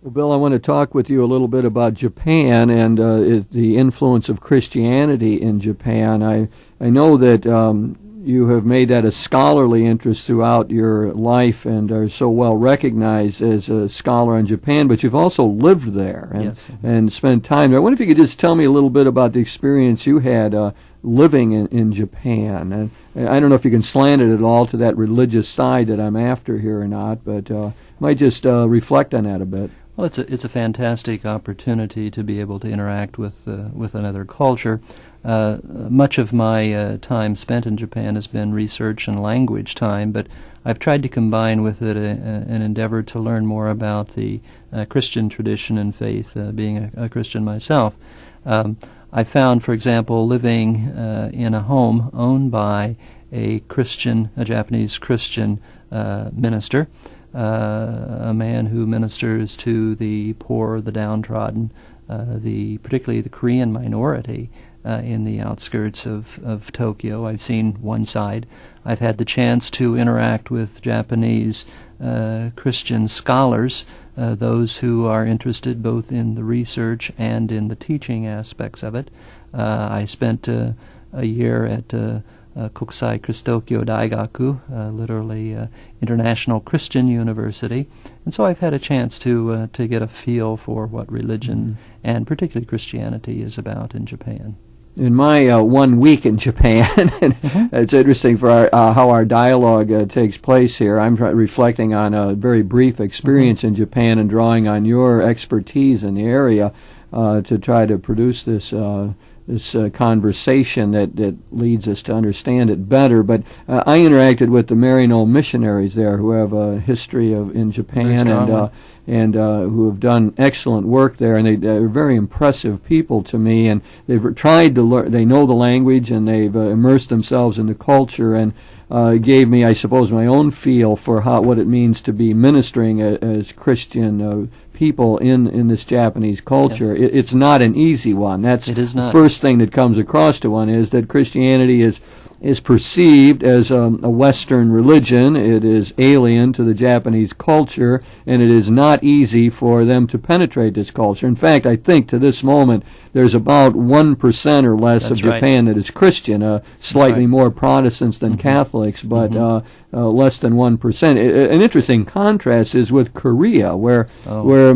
Well, Bill, I want to talk with you a little bit about Japan and the influence of Christianity in Japan. I know that you have made that a scholarly interest throughout your life and are so well recognized as a scholar in Japan, but you've also lived there and spent time there. I wonder if you could just tell me a little bit about the experience you had living in Japan. And I don't know if you can slant it at all to that religious side that I'm after here or not, but might just reflect on that a bit. Well, it's a fantastic opportunity to be able to interact with another culture. Much of my time spent in Japan has been research and language time, but I've tried to combine with it an endeavor to learn more about the Christian tradition and faith, being a Christian myself. I found, for example, living in a home owned by a Japanese Christian minister, a man who ministers to the poor, the downtrodden, particularly the Korean minority in the outskirts of Tokyo. I've seen one side. I've had the chance to interact with Japanese Christian scholars, those who are interested both in the research and in the teaching aspects of it. I spent a year at Kokusai Christokyo Daigaku, literally International Christian University, and so I've had a chance to get a feel for what religion and particularly Christianity is about in Japan. In my 1 week in Japan, it's interesting for how our dialogue takes place here. I'm reflecting on a very brief experience in Japan and drawing on your expertise in the area to try to produce this conversation that leads us to understand it better. But I interacted with the Marino missionaries there, who have a history in Japan and who have done excellent work there, and they're very impressive people to me. And they've tried to learn; they know the language, and they've immersed themselves in the culture, and gave me, I suppose, my own feel for what it means to be ministering as Christian people in this Japanese culture. Yes. It's not an easy one. That's the first thing that comes across to one, is that Christianity is perceived as a Western religion. It is alien to the Japanese culture, and it is not easy for them to penetrate this culture. In fact, I think to this moment there's about 1% or less of Japan that is Christian, slightly more Protestants than Catholics, but less than 1%. An interesting contrast is with Korea, where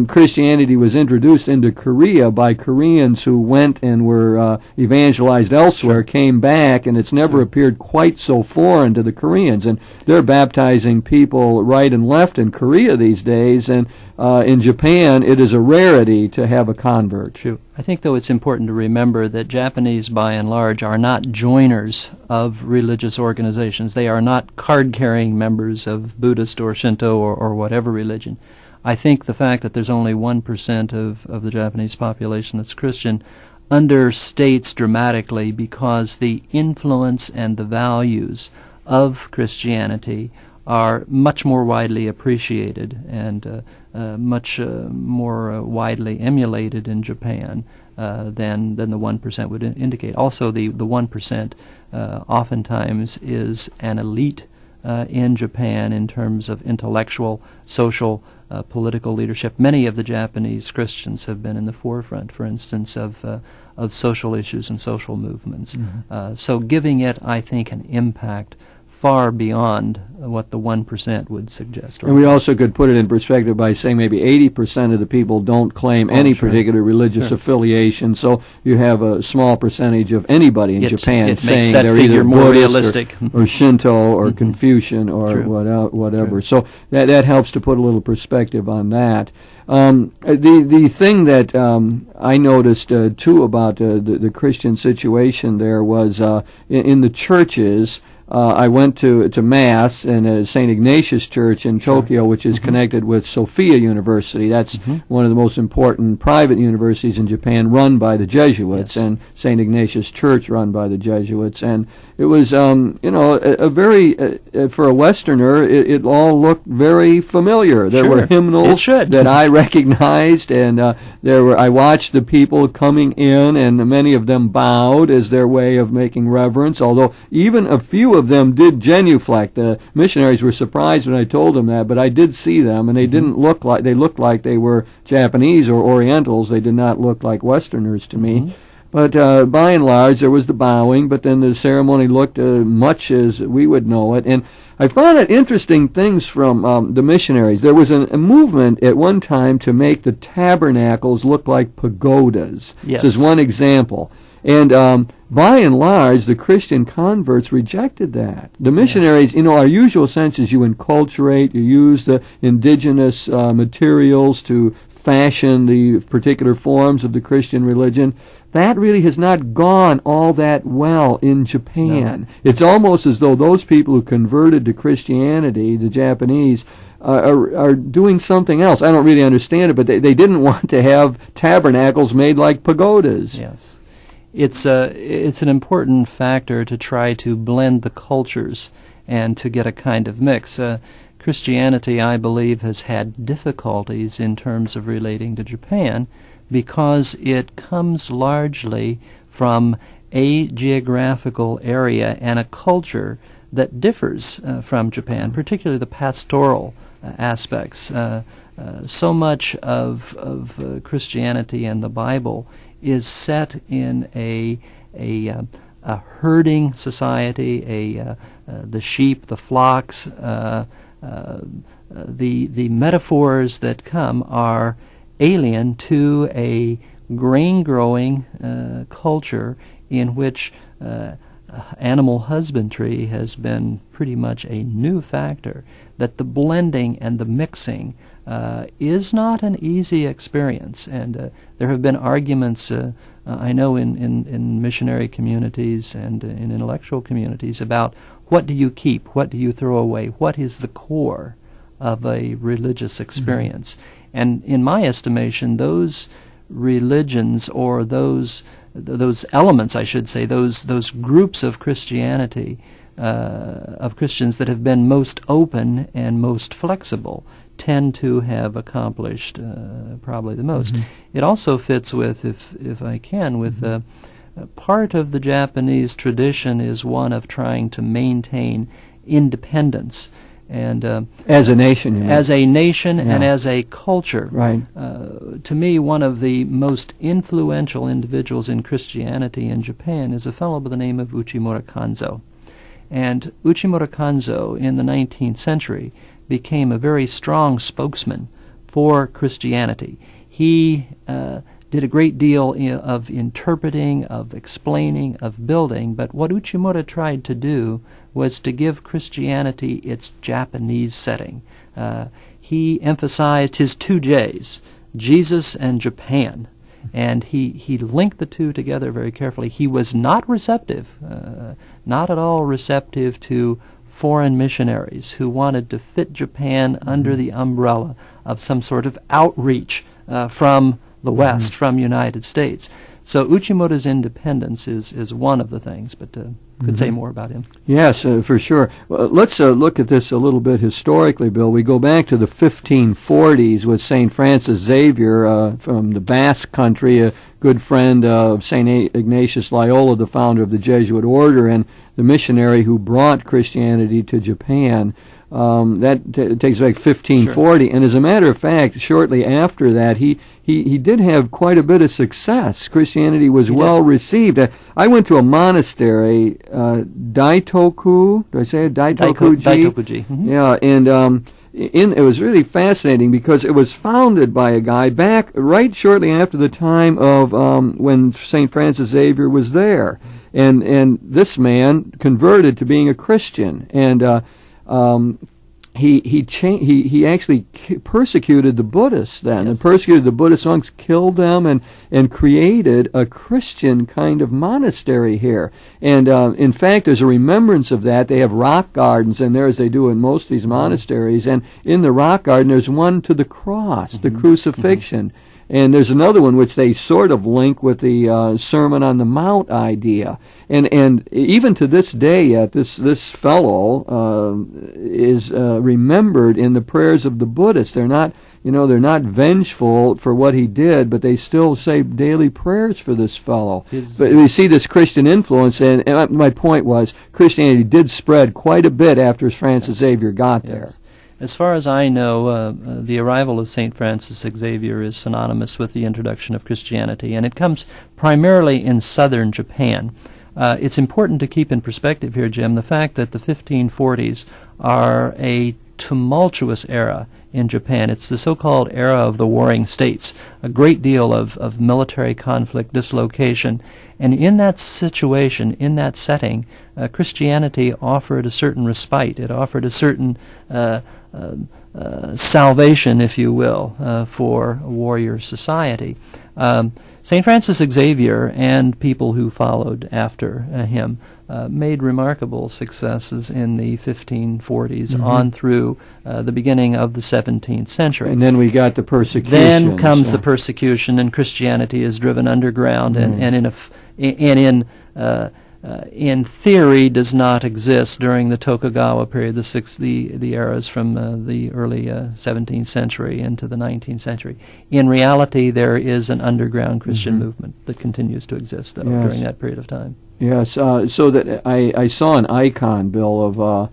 Christianity was introduced into Korea by Koreans who went and were evangelized elsewhere, came back, and it's never appeared quite so foreign to the Koreans. And they're baptizing people right and left in Korea these days, and in Japan it is a rarity to have a convert. True. I think, though, it's important to remember that Japanese, by and large, are not joiners of religious organizations. They are not card-carrying members of Buddhist or Shinto or whatever religion. I think the fact that there's only 1% of the Japanese population that's Christian understates dramatically, because the influence and the values of Christianity are much more widely appreciated and much more widely emulated in Japan than the 1% would indicate. Also, the 1% oftentimes is an elite in Japan in terms of intellectual, social, political leadership. Many of the Japanese Christians have been in the forefront, for instance, of social issues and social movements. So giving it, I think, an impact far beyond what the 1% would suggest. And we also could put it in perspective by saying maybe 80% of the people don't claim any particular religious affiliation, so you have a small percentage of anybody in Japan saying they're either more Buddhist realistic, or Shinto or Confucian or whatever. So that helps to put a little perspective on that. The thing that I noticed too about the Christian situation there was in the churches. I went to Mass in St. Ignatius Church in Tokyo, which is connected with Sophia University. That's one of the most important private universities in Japan, run by the Jesuits, and St. Ignatius Church run by the Jesuits. And it was, a very, for a Westerner, it all looked very familiar. There were hymnals that I recognized, and I watched the people coming in, and many of them bowed as their way of making reverence, although even a few few of them did genuflect. The missionaries were surprised when I told them that, but I did see them, and they didn't look like, they looked like they were Japanese or Orientals. They did not look like Westerners to me. But by and large, there was the bowing, but then the ceremony looked much as we would know it. And I found it interesting things from the missionaries. There was a movement at one time to make the tabernacles look like pagodas. Yes. This is one example. And by and large, the Christian converts rejected that. The missionaries, our usual sense is you enculturate, you use the indigenous materials to fashion the particular forms of the Christian religion. That really has not gone all that well in Japan. No. It's almost as though those people who converted to Christianity, the Japanese, are doing something else. I don't really understand it, but they didn't want to have tabernacles made like pagodas. Yes. It's an important factor to try to blend the cultures and to get a kind of mix. Christianity, I believe, has had difficulties in terms of relating to Japan because it comes largely from a geographical area and a culture that differs from Japan, particularly the pastoral aspects. So much of Christianity and the Bible is set in a herding society, the sheep, the flocks. The metaphors that come are alien to a grain-growing culture in which animal husbandry has been pretty much a new factor, that the blending and the mixing is not an easy experience. And there have been arguments, I know, in missionary communities and in intellectual communities about what do you keep, what do you throw away, what is the core of a religious experience. And in my estimation, those religions, or those elements, I should say, those groups of Christianity, of Christians that have been most open and most flexible, tend to have accomplished probably the most. It also fits with, if I can, with part of the Japanese tradition is one of trying to maintain independence. And as a nation, you mean? As a nation and as a culture. Right. To me, one of the most influential individuals in Christianity in Japan is a fellow by the name of Uchimura Kanzo. And Uchimura Kanzo, in the 19th century, became a very strong spokesman for Christianity. He did a great deal of interpreting, of explaining, of building, but what Uchimura tried to do was to give Christianity its Japanese setting. He emphasized his two J's, Jesus and Japan, and he linked the two together very carefully. He was not receptive, not at all receptive to foreign missionaries who wanted to fit Japan under the umbrella of some sort of outreach from the West, from United States. So Uchimura's independence is one of the things, but could say more about him. Yes, for sure. Well, let's look at this a little bit historically, Bill. We go back to the 1540s with St. Francis Xavier from the Basque country, a good friend of St. Ignatius Loyola, the founder of the Jesuit order, and the missionary who brought Christianity to Japan. That takes back 1540, sure. And as a matter of fact, shortly after that, he did have quite a bit of success. Christianity was well received. I went to a monastery, Daitoku. Do I say it? Daitoku-ji. Daitoku-ji. Mm-hmm. Yeah, and it was really fascinating because it was founded by a guy back right shortly after the time of when St. Francis Xavier was there, and this man converted to being a Christian, and he actually persecuted the Buddhists then, and persecuted the Buddhist monks, killed them, and created a Christian kind of monastery here. And in fact, there's a remembrance of that. They have rock gardens in there, as they do in most of these monasteries, and in the rock garden there's one to the cross, the crucifixion. And there's another one which they sort of link with the Sermon on the Mount idea. And even to this day yet, this fellow is remembered in the prayers of the Buddhists. They're not, they're not vengeful for what he did, but they still say daily prayers for this fellow. But we see this Christian influence, and my point was Christianity did spread quite a bit after Francis Xavier got there. As far as I know, the arrival of St. Francis Xavier is synonymous with the introduction of Christianity, and it comes primarily in southern Japan. It's important to keep in perspective here, Jim, the fact that the 1540s are a tumultuous era in Japan. It's the so-called era of the warring states, a great deal of military conflict, dislocation. And in that situation, in that setting, Christianity offered a certain respite. It offered a certain salvation, if you will, for a warrior society. St. Francis Xavier and people who followed after him made remarkable successes in the 1540s on through the beginning of the 17th century. And then we got the persecution. Then comes the persecution, and Christianity is driven underground, in theory does not exist during the Tokugawa period, the eras from the early 17th century into the 19th century. In reality, there is an underground Christian movement that continues to exist, though, during that period of time. Yes, so that I saw an icon, Bill, of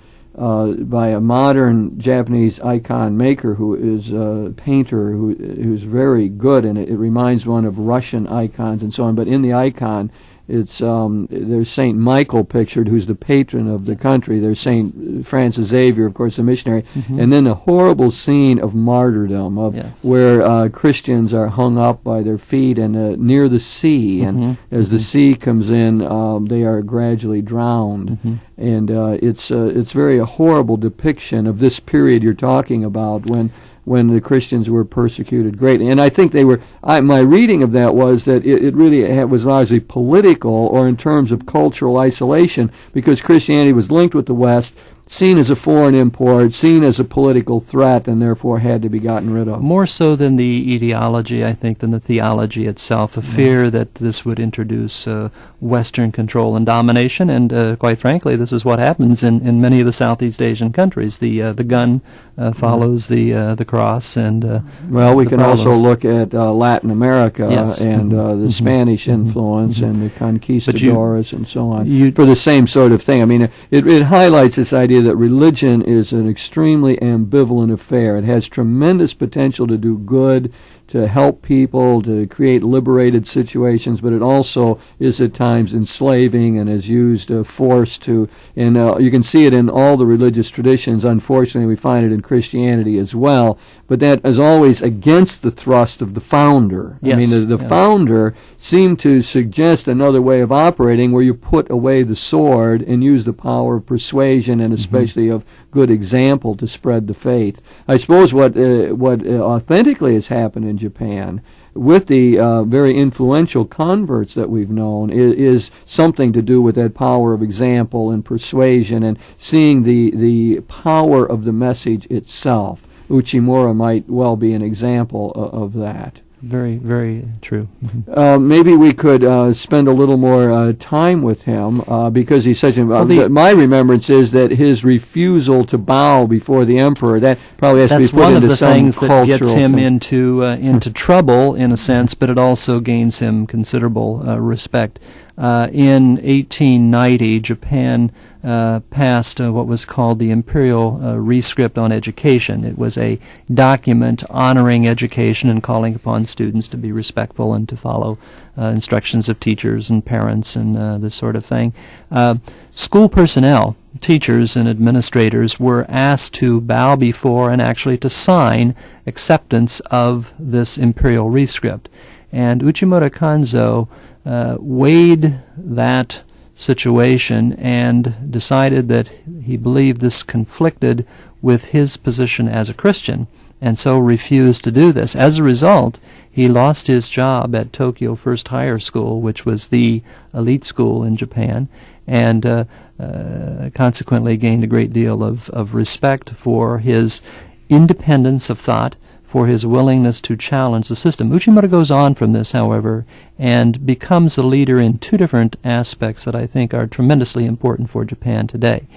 by a modern Japanese icon maker who is a painter who's very good, and it reminds one of Russian icons and so on. But in the icon, it's there's Saint Michael pictured, who's the patron of the country. There's Saint Francis Xavier, of course, the missionary, and then a horrible scene of martyrdom, where Christians are hung up by their feet and near the sea, and as the sea comes in, they are gradually drowned. And it's very a horrible depiction of this period you're talking about, when the Christians were persecuted greatly. And I think they were, my reading of that was that it really was largely political, or in terms of cultural isolation, because Christianity was linked with the West, seen as a foreign import, seen as a political threat, and therefore had to be gotten rid of. More so than the ideology, I think, than the theology itself, a fear that this would introduce Western control and domination, and quite frankly, this is what happens in many of the Southeast Asian countries. The gun follows the cross, and well, we can also look at Latin America and the Spanish influence and the conquistadors and so on for the same sort of thing. I mean, it highlights this idea that religion is an extremely ambivalent affair. It has tremendous potential to do good, to help people, to create liberated situations, but it also is at times enslaving and is used force to, and you can see it in all the religious traditions. Unfortunately, we find it in Christianity as well, but that is always against the thrust of the founder. I mean, the founder seemed to suggest another way of operating, where you put away the sword and use the power of persuasion and especially of good example to spread the faith. I suppose what authentically has happened in Japan with the very influential converts that we've known is something to do with that power of example and persuasion, and seeing the power of the message itself. Uchimura might well be an example of that. Very, very true. Maybe we could spend a little more time with him, because he's such a... my remembrance is that his refusal to bow before the emperor, that probably has to be put into some cultural... That's one of the things that gets him into trouble, in a sense, but it also gains him considerable respect. In 1890, Japan passed what was called the Imperial Rescript on Education. It was a document honoring education and calling upon students to be respectful and to follow instructions of teachers and parents and this sort of thing. School personnel, teachers and administrators, were asked to bow before and actually to sign acceptance of this Imperial Rescript. And Uchimura Kanzo weighed that situation and decided that he believed this conflicted with his position as a Christian, and so refused to do this. As a result, he lost his job at Tokyo First Higher School, which was the elite school in Japan, and consequently gained a great deal of respect for his independence of thought, for his willingness to challenge the system. Uchimura goes on from this, however, and becomes a leader in two different aspects that I think are tremendously important for Japan today.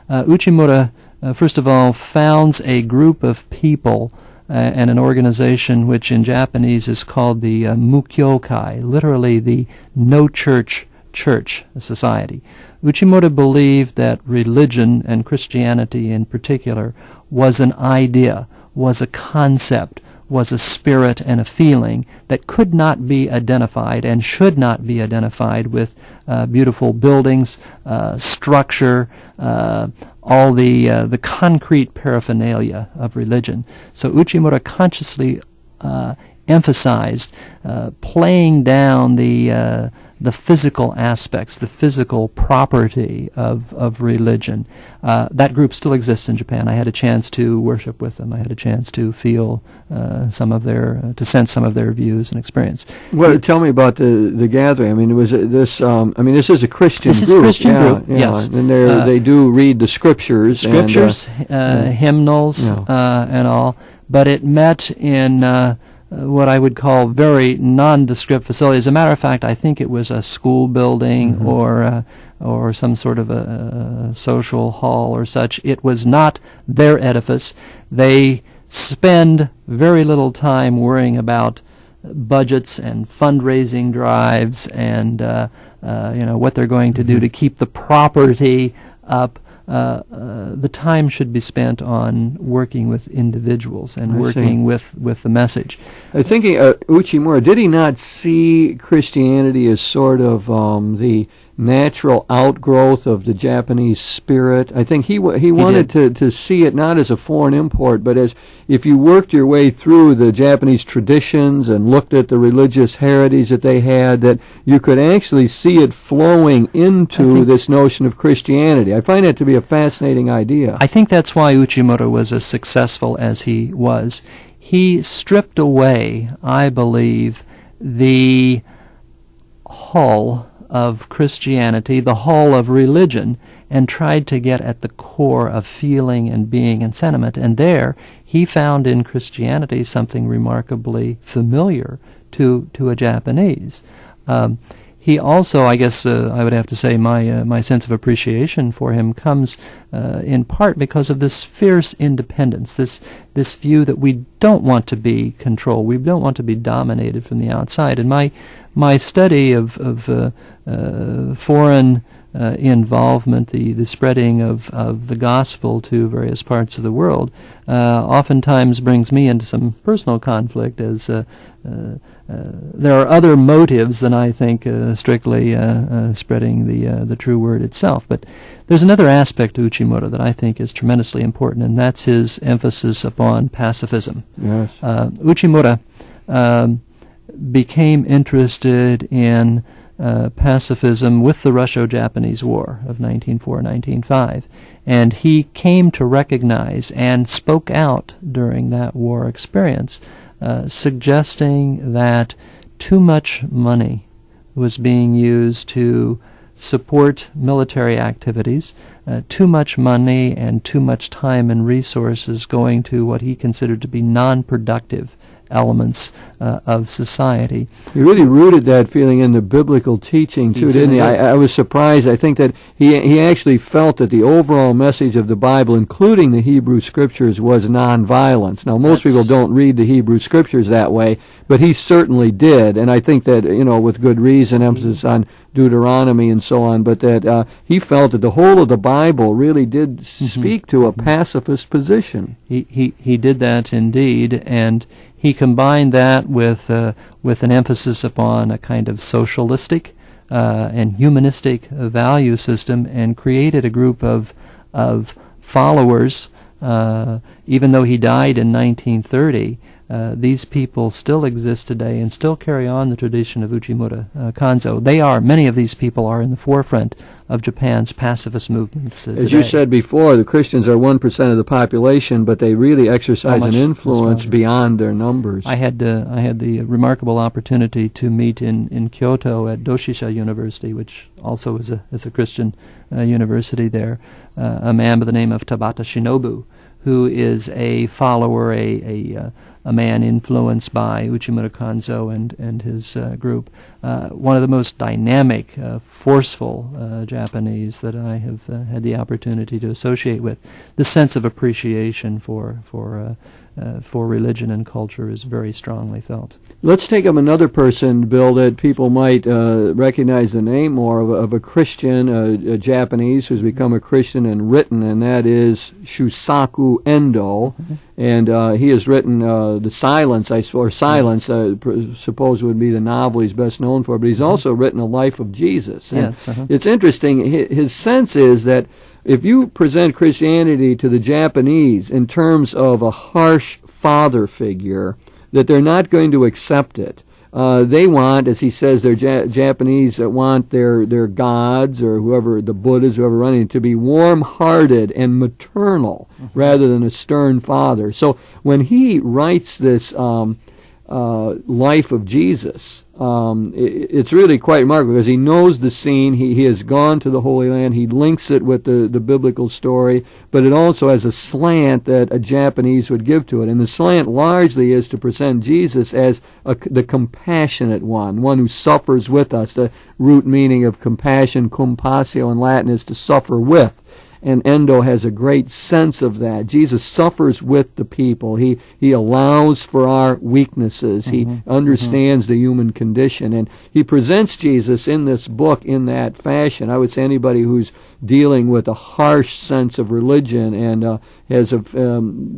Uchimura, first of all, founds a group of people and an organization which in Japanese is called the Mukyokai, literally the No Church Church Society. Uchimura believed that religion, and Christianity in particular, was an idea, was a concept, was a spirit and a feeling that could not be identified and should not be identified with beautiful buildings, structure, all the concrete paraphernalia of religion. So Uchimura consciously emphasized playing down the physical aspects, the physical property of religion. That group still exists in Japan. I had a chance to worship with them. I had a chance to feel to sense some of their views and experience. Well, tell me about the gathering. I mean, was it this? This is a Christian group. This is a Christian group. Yes, and they do read the scriptures, hymnals, and all. But it met in what I would call very nondescript facilities. As a matter of fact, I think it was a school building or some sort of a social hall or such. It was not their edifice. They spend very little time worrying about budgets and fundraising drives and what they're going to do to keep the property up. The time should be spent on working with individuals and working with the message. Thinking Uchimura, did he not see Christianity as sort of the natural outgrowth of the Japanese spirit? I think he wanted to see it not as a foreign import, but as if you worked your way through the Japanese traditions and looked at the religious heritage that they had, that you could actually see it flowing into this notion of Christianity. I find that to be a fascinating idea. I think that's why Uchimura was as successful as he was. He stripped away, I believe, the hull of Christianity, the hull of religion, and tried to get at the core of feeling and being and sentiment. And there he found in Christianity something remarkably familiar to a Japanese. He also, I guess I would have to say, my sense of appreciation for him comes in part because of this fierce independence, this view that we don't want to be controlled, we don't want to be dominated from the outside. And my study of foreign involvement, the spreading of the gospel to various parts of the world, oftentimes brings me into some personal conflict, as there are other motives than I think strictly spreading the true word itself. But there's another aspect to Uchimura that I think is tremendously important, and that's his emphasis upon pacifism. Yes. Uchimura became interested in pacifism with the Russo-Japanese War of 1904-1905, and he came to recognize and spoke out during that war experience, suggesting that too much money was being used to support military activities, too much money and too much time and resources going to what he considered to be non-productive elements of society. He really rooted that feeling in the biblical teaching too, didn't he? I was surprised. I think that he actually felt that the overall message of the Bible, including the Hebrew Scriptures, was nonviolence. Now, most people don't read the Hebrew Scriptures that way, but he certainly did, and I think that, with good reason, emphasis on Deuteronomy and so on, but that he felt that the whole of the Bible really did speak to a pacifist position. He did that indeed, and he combined that with an emphasis upon a kind of socialistic and humanistic value system, and created a group of followers. Even though he died in 1930, these people still exist today and still carry on the tradition of Uchimura Kanzo. Many of these people are in the forefront of Japan's pacifist movements today. As you said before, the Christians are 1% of the population, but they really exercise an influence beyond their numbers. I had the remarkable opportunity to meet in Kyoto at Doshisha University, which also is a Christian university there, a man by the name of Tabata Shinobu, who is a follower, a man influenced by Uchimura Kanzo and his group. one of the most dynamic, forceful Japanese that I have had the opportunity to associate with. The sense of appreciation for religion and culture is very strongly felt. Let's take up another person, Bill, that people might recognize the name more of a Christian, a Japanese who's become a Christian and written, and that is Shusaku Endo. Mm-hmm. And he has written The Silence, Silence, suppose would be the novel he's best known for, but he's also written A Life of Jesus. And yes. Uh-huh. It's interesting. His sense is that if you present Christianity to the Japanese in terms of a harsh father figure, that they're not going to accept it. They want, as he says, their Japanese want their gods or whoever, the Buddhas, whoever running, to be warm-hearted and maternal rather than a stern father. So when he writes this Life of Jesus, it's really quite remarkable because he knows the scene. He has gone to the Holy Land. He links it with the biblical story, but it also has a slant that a Japanese would give to it. And the slant largely is to present Jesus as the compassionate one who suffers with us. The root meaning of compassion, compassio in Latin, is to suffer with. And Endo has a great sense of that. Jesus suffers with the people. He allows for our weaknesses. Mm-hmm. He understands the human condition. And he presents Jesus in this book in that fashion. I would say anybody who's dealing with a harsh sense of religion and has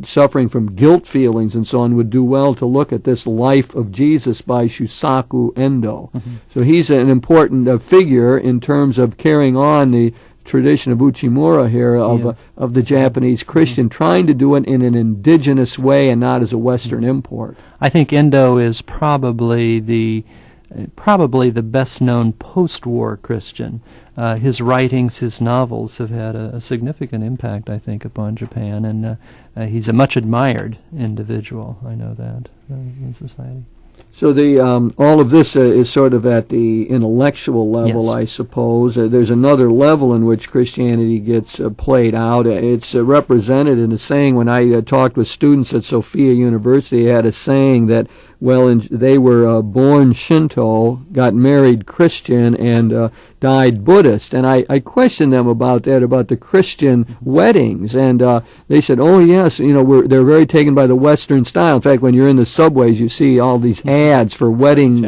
suffering from guilt feelings and so on would do well to look at this Life of Jesus by Shusaku Endo. Mm-hmm. So he's an important figure in terms of carrying on the tradition of Uchimura here of the Japanese Christian, trying to do it in an indigenous way and not as a Western import. I think Endo is probably the best known post-war Christian. His writings, his novels have had a significant impact, I think, upon Japan, and he's a much admired individual. I know that in society. So all of this is sort of at the intellectual level, yes. I suppose. There's another level in which Christianity gets played out. It's represented in a saying. When I talked with students at Sophia University, I had a saying that, they were born Shinto, got married Christian, and died Buddhist. And I questioned them about that, about the Christian weddings. And they said, oh, yes, they're very taken by the Western style. In fact, when you're in the subways, you see all these ads for wedding,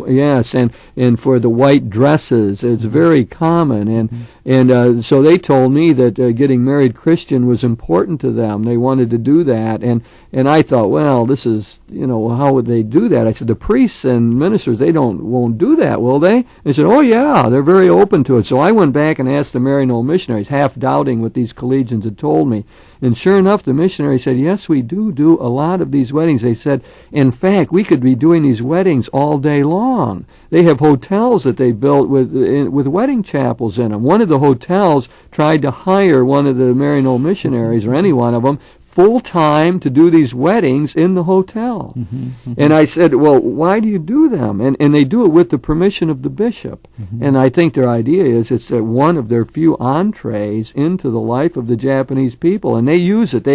yes, and for the white dresses. It's very common. And so they told me that getting married Christian was important to them. They wanted to do that. And I thought, well, this is, how would they do that? I said, the priests and ministers, they won't do that, will they? They said, oh, yeah, they're very open to it. So I went back and asked the Maryknoll missionaries, half doubting what these collegians had told me. And sure enough, the missionary said, yes, we do a lot of these weddings. They said, in fact, we could be doing these weddings all day long. They have hotels that they built with wedding chapels in them. One of the hotels tried to hire one of the Maryknoll missionaries, or any one of them, full-time to do these weddings in the hotel. And I said, well, why do you do them? And they do it with the permission of the bishop. And I think their idea is it's one of their few entrees into the life of the Japanese people. And they use it.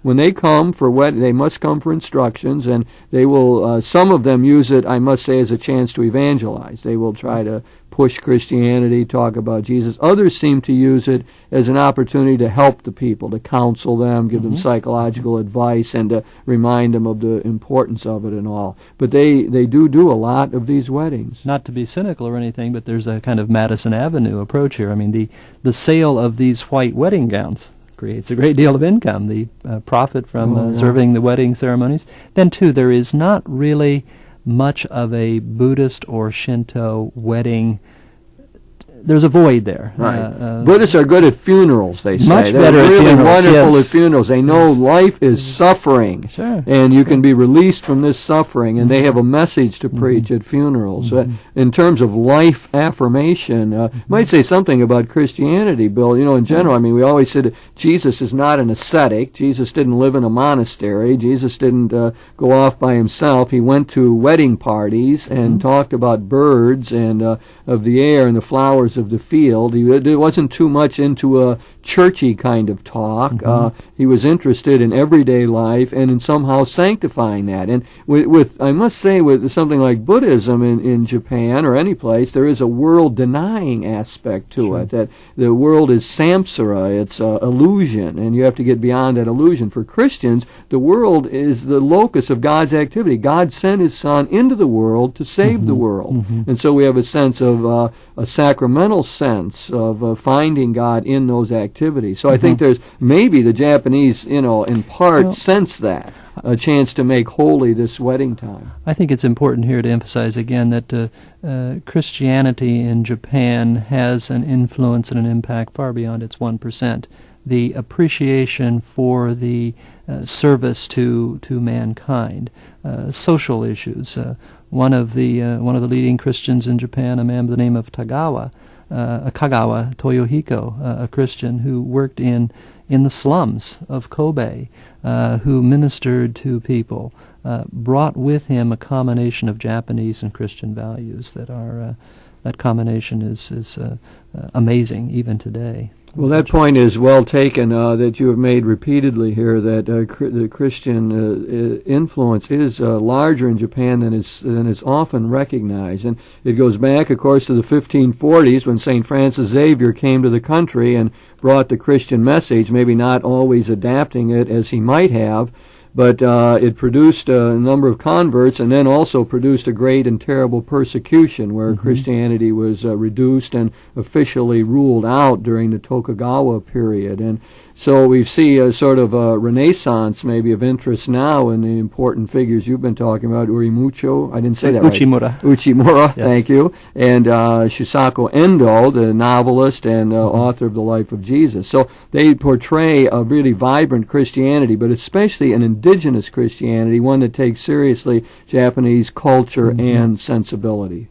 When they come for wedding, they must come for instructions, and they will, some of them use it, I must say, as a chance to evangelize. They will try to push Christianity, talk about Jesus. Others seem to use it as an opportunity to help the people, to counsel them, give them psychological advice, and to remind them of the importance of it and all. But they do a lot of these weddings. Not to be cynical or anything, but there's a kind of Madison Avenue approach here. I mean, the sale of these white wedding gowns creates a great deal of income, the profit from serving the wedding ceremonies. Then, too, there is not really much of a Buddhist or Shinto wedding. There's a void there. Right. Buddhists are good at funerals, they say. Much They're better really at funerals, wonderful yes. at funerals. They know life is suffering, and you can be released from this suffering, and they have a message to preach at funerals. In terms of life affirmation, might say something about Christianity, Bill. In general, I mean, we always said Jesus is not an ascetic. Jesus didn't live in a monastery. Jesus didn't go off by himself. He went to wedding parties and talked about birds and of the air and the flowers heroes of the field. He wasn't too much into a churchy kind of talk. He was interested in everyday life and in somehow sanctifying that. And with I must say, with something like Buddhism in Japan or any place, there is a world-denying aspect to it, that the world is samsara, it's illusion, and you have to get beyond that illusion. For Christians, the world is the locus of God's activity. God sent His Son into the world to save the world. And so we have a sense of, a sacramental sense of finding God in those activities. So I think there's maybe the Japanese, in part sense that, a chance to make holy this wedding time. I think it's important here to emphasize again that Christianity in Japan has an influence and an impact far beyond its 1%. The appreciation for the service to mankind, social issues. One of the leading Christians in Japan, a man by the name of Kagawa Toyohiko, a Christian who worked in the slums of Kobe, who ministered to people, brought with him a combination of Japanese and Christian values that combination is amazing even today. Well, that point is well taken that you have made repeatedly here, that the Christian influence is larger in Japan than is often recognized. And it goes back, of course, to the 1540s when St. Francis Xavier came to the country and brought the Christian message, maybe not always adapting it as he might have, but it produced a number of converts and then also produced a great and terrible persecution where Christianity was reduced and officially ruled out during the Tokugawa period. And so we see a sort of a renaissance maybe of interest now in the important figures you've been talking about, Urimucho, I didn't say that Uchimura. Right. Uchimura, yes. Thank you. And Shisako Endo, the novelist and author of The Life of Jesus. So they portray a really vibrant Christianity, but especially an indigenous Christianity, one that takes seriously Japanese culture and sensibility.